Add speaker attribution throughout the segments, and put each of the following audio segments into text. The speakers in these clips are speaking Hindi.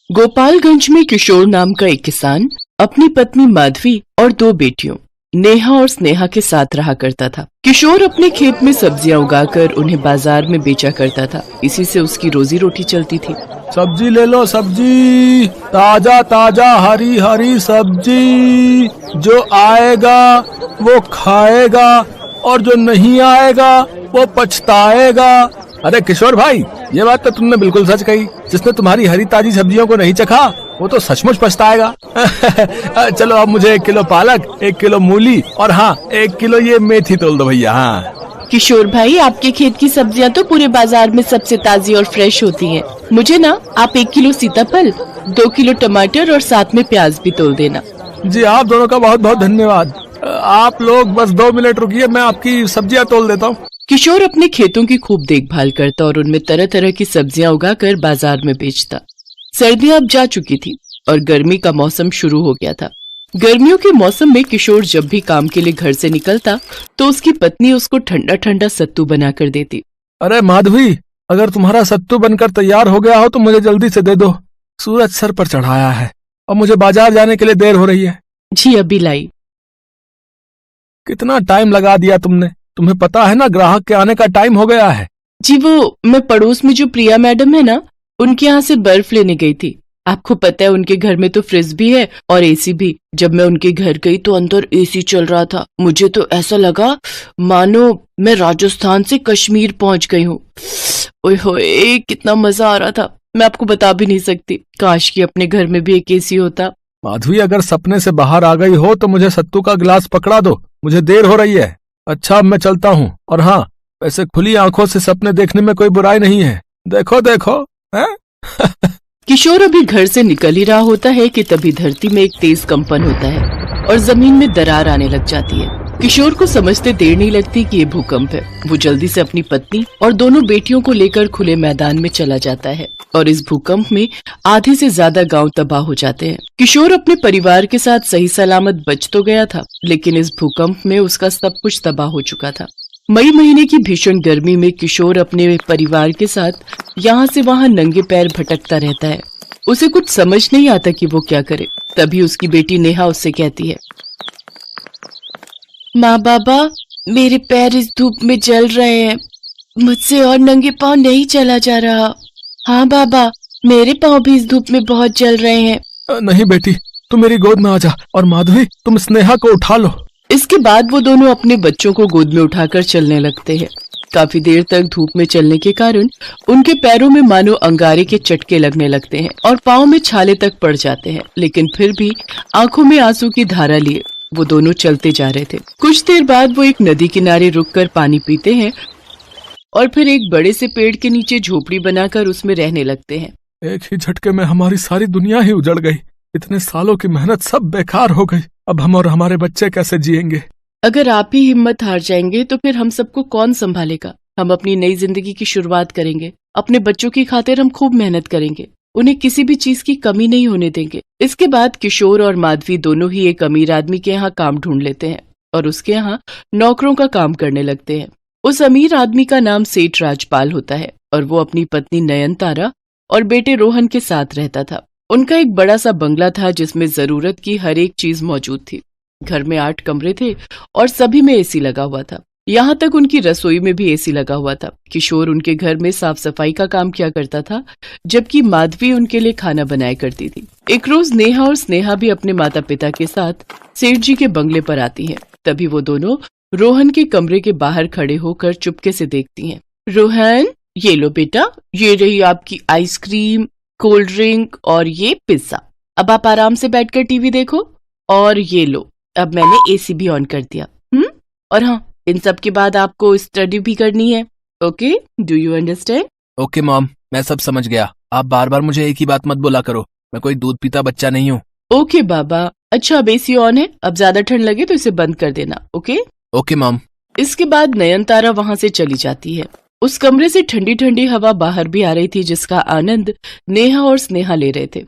Speaker 1: गोपालगंज में किशोर नाम का एक किसान अपनी पत्नी माधवी और दो बेटियों नेहा और स्नेहा के साथ रहा करता था। किशोर अपने खेत में सब्जियां उगाकर उन्हें बाजार में बेचा करता था। इसी से उसकी रोजी रोटी चलती थी।
Speaker 2: सब्जी ले लो, सब्जी ताजा ताजा हरी हरी सब्जी। जो आएगा वो खाएगा और जो नहीं आएगा वो पछताएगा। अरे किशोर भाई, ये बात तो तुमने बिल्कुल सच कही। जिसने तुम्हारी हरी ताजी सब्जियों को नहीं चखा वो तो सचमुच पछताएगा। चलो अब मुझे 1 किलो पालक, 1 किलो मूली और हाँ 1 किलो ये मेथी तोल दो भैया। हाँ
Speaker 1: किशोर भाई, आपके खेत की सब्जियां तो पूरे बाजार में सबसे ताजी और फ्रेश होती हैं। मुझे ना आप 1 किलो सीताफल, 2 किलो टमाटर और साथ में प्याज भी तोल देना।
Speaker 2: जी, आप दोनों का बहुत बहुत धन्यवाद। आप लोग बस 2 मिनट रुकिए, मैं आपकी सब्जियां तोल देता हूँ।
Speaker 1: किशोर अपने खेतों की खूब देखभाल करता और उनमें तरह तरह की सब्जियां उगाकर बाजार में बेचता। सर्दियां अब जा चुकी थी और गर्मी का मौसम शुरू हो गया था। गर्मियों के मौसम में किशोर जब भी काम के लिए घर से निकलता तो उसकी पत्नी उसको ठंडा ठंडा सत्तू बना कर देती।
Speaker 2: अरे माधवी, अगर तुम्हारा सत्तू बनकर तैयार हो गया हो तो मुझे जल्दी से दे दो। सूरज सर पर चढ़ाया है और मुझे बाजार जाने के लिए देर हो रही है।
Speaker 1: जी अभी लाई।
Speaker 2: कितना टाइम लगा दिया तुमने। तुम्हें पता है ना, ग्राहक के आने का टाइम हो गया है।
Speaker 1: जी वो मैं पड़ोस में जो प्रिया मैडम है ना, उनके यहाँ से बर्फ लेने गई थी। आपको पता है उनके घर में तो फ्रिज भी है और एसी भी। जब मैं उनके घर गई तो अंदर एसी चल रहा था। मुझे तो ऐसा लगा मानो मैं राजस्थान से कश्मीर पहुंच गई हूँ। ओए होए, कितना मजा आ रहा था, मैं आपको बता भी नहीं सकती। काश कि अपने घर में भी एक एसी होता।
Speaker 2: माधवी, अगर सपने से बाहर आ गई हो तो मुझे सत्तू का गिलास पकड़ा दो, मुझे देर हो रही है। अच्छा, अब मैं चलता हूँ। और हाँ, वैसे खुली आंखों से सपने देखने में कोई बुराई नहीं है। देखो देखो है?
Speaker 1: किशोर अभी घर से निकल ही रहा होता है कि तभी धरती में एक तेज कंपन होता है और जमीन में दरार आने लग जाती है। किशोर को समझते देर नहीं लगती कि ये भूकंप है। वो जल्दी से अपनी पत्नी और दोनों बेटियों को लेकर खुले मैदान में चला जाता है और इस भूकंप में आधे से ज्यादा गांव तबाह हो जाते हैं। किशोर अपने परिवार के साथ सही सलामत बच तो गया था, लेकिन इस भूकंप में उसका सब कुछ तबाह हो चुका था। मई महीने की भीषण गर्मी में किशोर अपने परिवार के साथ यहाँ से वहाँ नंगे पैर भटकता रहता है। उसे कुछ समझ नहीं आता कि वो क्या करे। तभी उसकी बेटी नेहा उससे कहती है, माँ बाबा, मेरे पैर इस धूप में जल रहे हैं, मुझसे और नंगे पांव नहीं चला जा रहा। हाँ बाबा, मेरे पांव भी इस धूप में बहुत जल रहे हैं।
Speaker 2: नहीं बेटी, तुम मेरी गोद में आ जा और माधवी, तुम स्नेहा को उठा लो।
Speaker 1: इसके बाद वो दोनों अपने बच्चों को गोद में उठाकर चलने लगते हैं। काफी देर तक धूप में चलने के कारण उनके पैरों में मानो अंगारे के चटके लगने लगते हैं और पाँव में छाले तक पड़ जाते हैं, लेकिन फिर भी आंखों में आंसू की धारा लिए वो दोनों चलते जा रहे थे। कुछ देर बाद वो एक नदी किनारे रुककर पानी पीते हैं और फिर एक बड़े से पेड़ के नीचे झोपड़ी बनाकर उसमें रहने लगते हैं।
Speaker 2: एक ही झटके में हमारी सारी दुनिया ही उजड़ गई। इतने सालों की मेहनत सब बेकार हो गई। अब हम और हमारे बच्चे कैसे जिएंगे?
Speaker 1: अगर आप ही हिम्मत हार जाएंगे तो फिर हम सबको कौन संभालेगा? हम अपनी नई जिंदगी की शुरुआत करेंगे। अपने बच्चों की खातिर हम खूब मेहनत करेंगे। उन्हें किसी भी चीज की कमी नहीं होने देंगे। इसके बाद किशोर और माधवी दोनों ही एक अमीर आदमी के यहाँ काम ढूंढ लेते हैं और उसके यहाँ नौकरों का काम करने लगते हैं। उस अमीर आदमी का नाम सेठ राजपाल होता है और वो अपनी पत्नी नयनतारा और बेटे रोहन के साथ रहता था। उनका एक बड़ा सा बंगला था जिसमें जरूरत की हर एक चीज मौजूद थी। घर में 8 कमरे थे और सभी में एसी लगा हुआ था। यहाँ तक उनकी रसोई में भी एसी लगा हुआ था। किशोर उनके घर में साफ सफाई का काम किया करता था, जबकि माधवी उनके लिए खाना बनाया करती थी। एक रोज नेहा और स्नेहा भी अपने माता पिता के साथ सेठ जी के बंगले पर आती हैं। तभी वो दोनों रोहन के कमरे के बाहर खड़े होकर चुपके से देखती हैं। रोहन, ये लो बेटा, ये रही आपकी आइसक्रीम, कोल्ड ड्रिंक और ये पिज्जा। अब आप आराम से बैठकर टीवी देखो। और ये लो, अब मैंने एसी भी ऑन कर दिया। और हाँ, इन सब के बाद आपको स्टडी भी करनी है। Okay, do you understand?
Speaker 3: Okay mom, मैं सब समझ गया। आप बार बार मुझे एक ही बात मत बोला करो। मैं कोई दूध पीता बच्चा नहीं हूँ।
Speaker 1: ओके बाबा। अच्छा, अब एसी ऑन है, अब ज्यादा ठंड लगे तो इसे बंद कर देना। Okay
Speaker 3: okay mom.
Speaker 1: इसके बाद नयनतारा वहाँ से चली जाती है। उस कमरे से ठंडी ठंडी हवा बाहर भी आ रही थी, जिसका आनंद नेहा और स्नेहा ले रहे थे।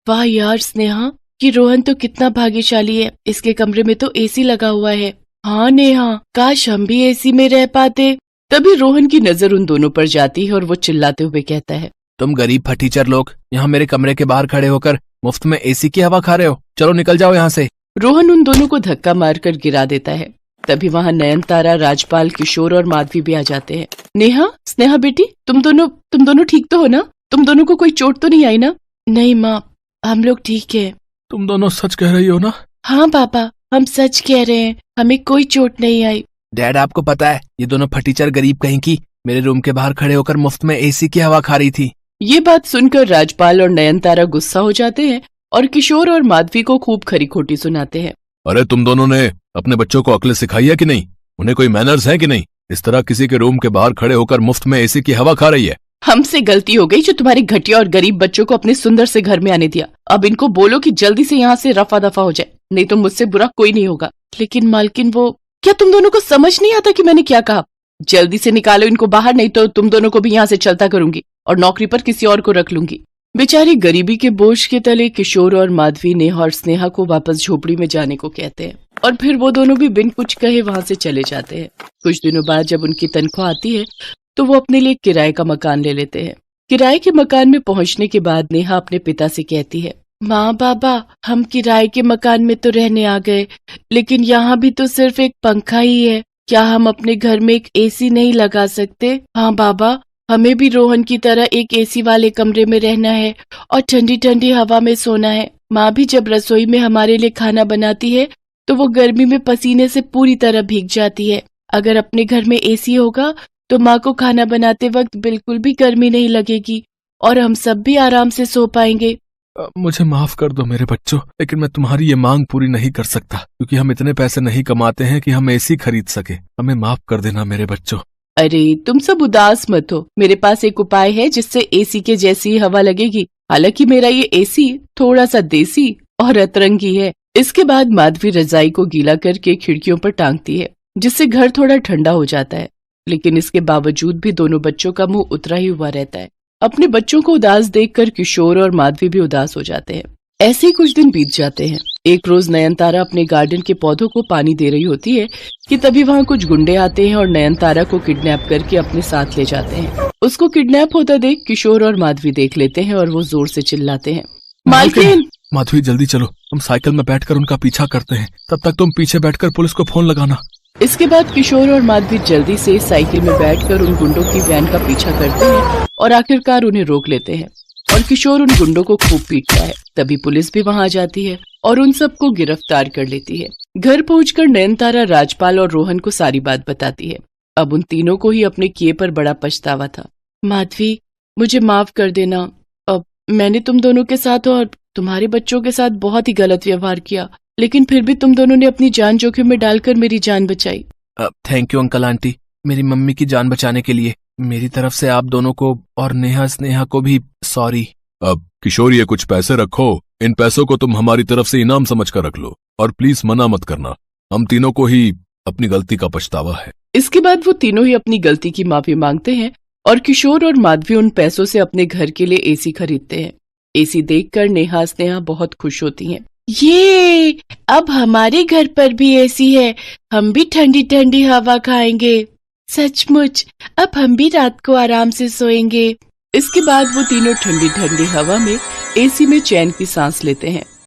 Speaker 1: वाह यार स्नेहा, कि रोहन तो कितना भाग्यशाली है, इसके कमरे में तो एसी लगा हुआ है। हाँ नेहा, काश हम भी एसी में रह पाते। तभी रोहन की नजर उन दोनों पर जाती है और वो चिल्लाते हुए कहता है,
Speaker 3: तुम गरीब फटीचर लोग यहाँ मेरे कमरे के बाहर खड़े होकर मुफ्त में एसी की हवा खा रहे हो। चलो निकल जाओ यहाँ से।
Speaker 1: रोहन उन दोनों को धक्का मारकर गिरा देता है। तभी वहाँ नयनतारा, राजपाल, किशोर और माधवी भी आ जाते हैं। नेहा, स्नेहा बेटी, तुम दोनों ठीक तो हो ना? तुम दोनों को कोई चोट तो नहीं आई ना? नहीं माँ, हम लोग ठीक है।
Speaker 2: तुम दोनों सच कह रही हो ना?
Speaker 1: हाँ पापा, हम सच कह रहे हैं, हमें कोई चोट नहीं आई।
Speaker 3: डैड, आपको पता है ये दोनों फटीचर गरीब कहीं की मेरे रूम के बाहर खड़े होकर मुफ्त में एसी की हवा खा रही थी।
Speaker 1: ये बात सुनकर राजपाल और नयनतारा गुस्सा हो जाते हैं और किशोर और माधवी को खूब खरी खोटी सुनाते हैं।
Speaker 2: अरे तुम दोनों ने अपने बच्चों को अक्ल सिखाई है कि नहीं? उन्हें कोई मैनर्स है कि नहीं? इस तरह किसी के रूम के बाहर खड़े होकर मुफ्त में एसी की हवा खा रही है।
Speaker 1: हमसे गलती हो गई जो तुम्हारे घटिया और गरीब बच्चों को अपने सुंदर से घर में आने दिया। अब इनको बोलो कि जल्दी से यहाँ से रफा दफा हो जाए, नहीं तो मुझसे बुरा कोई नहीं होगा। लेकिन मालकिन, वो क्या तुम दोनों को समझ नहीं आता कि मैंने क्या कहा? जल्दी से निकालो इनको बाहर, नहीं तो तुम दोनों को भी यहाँ से चलता करूंगी और नौकरी पर किसी और को रख लूंगी। बेचारी गरीबी के बोझ के तले किशोर और माधवी नेहा और स्नेहा को वापस झोपड़ी में जाने को कहते हैं और फिर वो दोनों भी बिन कुछ कहे वहां से चले जाते हैं। कुछ दिनों बाद जब उनकी तनख्वाह आती है तो वो अपने लिए किराए का मकान ले लेते हैं। किराए के मकान में पहुंचने के बाद नेहा अपने पिता से कहती है, माँ बाबा, हम किराए के मकान में तो रहने आ गए, लेकिन यहाँ भी तो सिर्फ एक पंखा ही है। क्या हम अपने घर में एक एसी नहीं लगा सकते? हाँ बाबा, हमें भी रोहन की तरह एक एसी वाले कमरे में रहना है और ठंडी ठंडी हवा में सोना है। माँ भी जब रसोई में हमारे लिए खाना बनाती है तो वो गर्मी में पसीने से पूरी तरह भीग जाती है। अगर अपने घर में एसी होगा तो माँ को खाना बनाते वक्त बिल्कुल भी गर्मी नहीं लगेगी और हम सब भी आराम से सो पाएंगे।
Speaker 2: मुझे माफ कर दो मेरे बच्चों, लेकिन मैं तुम्हारी ये मांग पूरी नहीं कर सकता क्योंकि हम इतने पैसे नहीं कमाते हैं कि हम एसी खरीद सके। हमें माफ कर देना मेरे बच्चों।
Speaker 1: अरे तुम सब उदास मत हो, मेरे पास एक उपाय है जिससे एसी के जैसी हवा लगेगी। हालांकि मेरा ये एसी थोड़ा सा देसी और अतरंगी है। इसके बाद माधवी रजाई को गीला करके खिड़कियों पर टांगती है जिससे घर थोड़ा ठंडा हो जाता है। लेकिन इसके बावजूद भी दोनों बच्चों का मुंह उतरा ही हुआ रहता है। अपने बच्चों को उदास देखकर किशोर और माधवी भी उदास हो जाते हैं। ऐसे ही कुछ दिन बीत जाते हैं। एक रोज नयनतारा अपने गार्डन के पौधों को पानी दे रही होती है कि तभी वहाँ कुछ गुंडे आते हैं और नयनतारा को किडनैप करके अपने साथ ले जाते हैं। उसको किडनैप होता देख किशोर और माधवी देख लेते हैं और वो जोर से चिल्लाते हैं, मालकिन!
Speaker 2: माधवी जल्दी चलो, हम साइकिल में बैठकर उनका पीछा करते हैं। तब तक तुम पीछे बैठकर पुलिस को फोन लगाना।
Speaker 1: इसके बाद किशोर और माधवी जल्दी से साइकिल में बैठकर उन गुंडों की वैन का पीछा करते हैं और आखिरकार उन्हें रोक लेते हैं और किशोर उन गुंडों को खूब पीटता है। तभी पुलिस भी वहां आ जाती है और उन सबको गिरफ्तार कर लेती है। घर पहुंचकर नयनतारा राजपाल और रोहन को सारी बात बताती है। अब उन तीनों को ही अपने किए पर बड़ा पछतावा था। माधवी, मुझे माफ कर देना। अब मैंने तुम दोनों के साथ और तुम्हारे बच्चों के साथ बहुत ही गलत व्यवहार किया, लेकिन फिर भी तुम दोनों ने अपनी जान जोखिम में डालकर मेरी जान बचाई।
Speaker 3: थैंक यू अंकल आंटी, मेरी मम्मी की जान बचाने के लिए। मेरी तरफ से आप दोनों को और नेहा स्नेहा को भी सॉरी।
Speaker 2: अब किशोर, ये कुछ पैसे रखो, इन पैसों को तुम हमारी तरफ से इनाम समझ कर रख लो और प्लीज मना मत करना। हम तीनों को ही अपनी गलती का पछतावा है।
Speaker 1: इसके बाद वो तीनों ही अपनी गलती की माफी मांगते हैं और किशोर और माधवी उन पैसों से अपने घर के लिए एसी खरीदते हैं। एसी देखकर नेहा स्नेहा बहुत खुश होती हैं। ये अब हमारे घर पर भी एसी है, हम भी ठंडी ठंडी हवा खाएंगे। सचमुच अब हम भी रात को आराम से सोएंगे। इसके बाद वो तीनों ठंडी ठंडी हवा में एसी में चैन की सांस लेते हैं।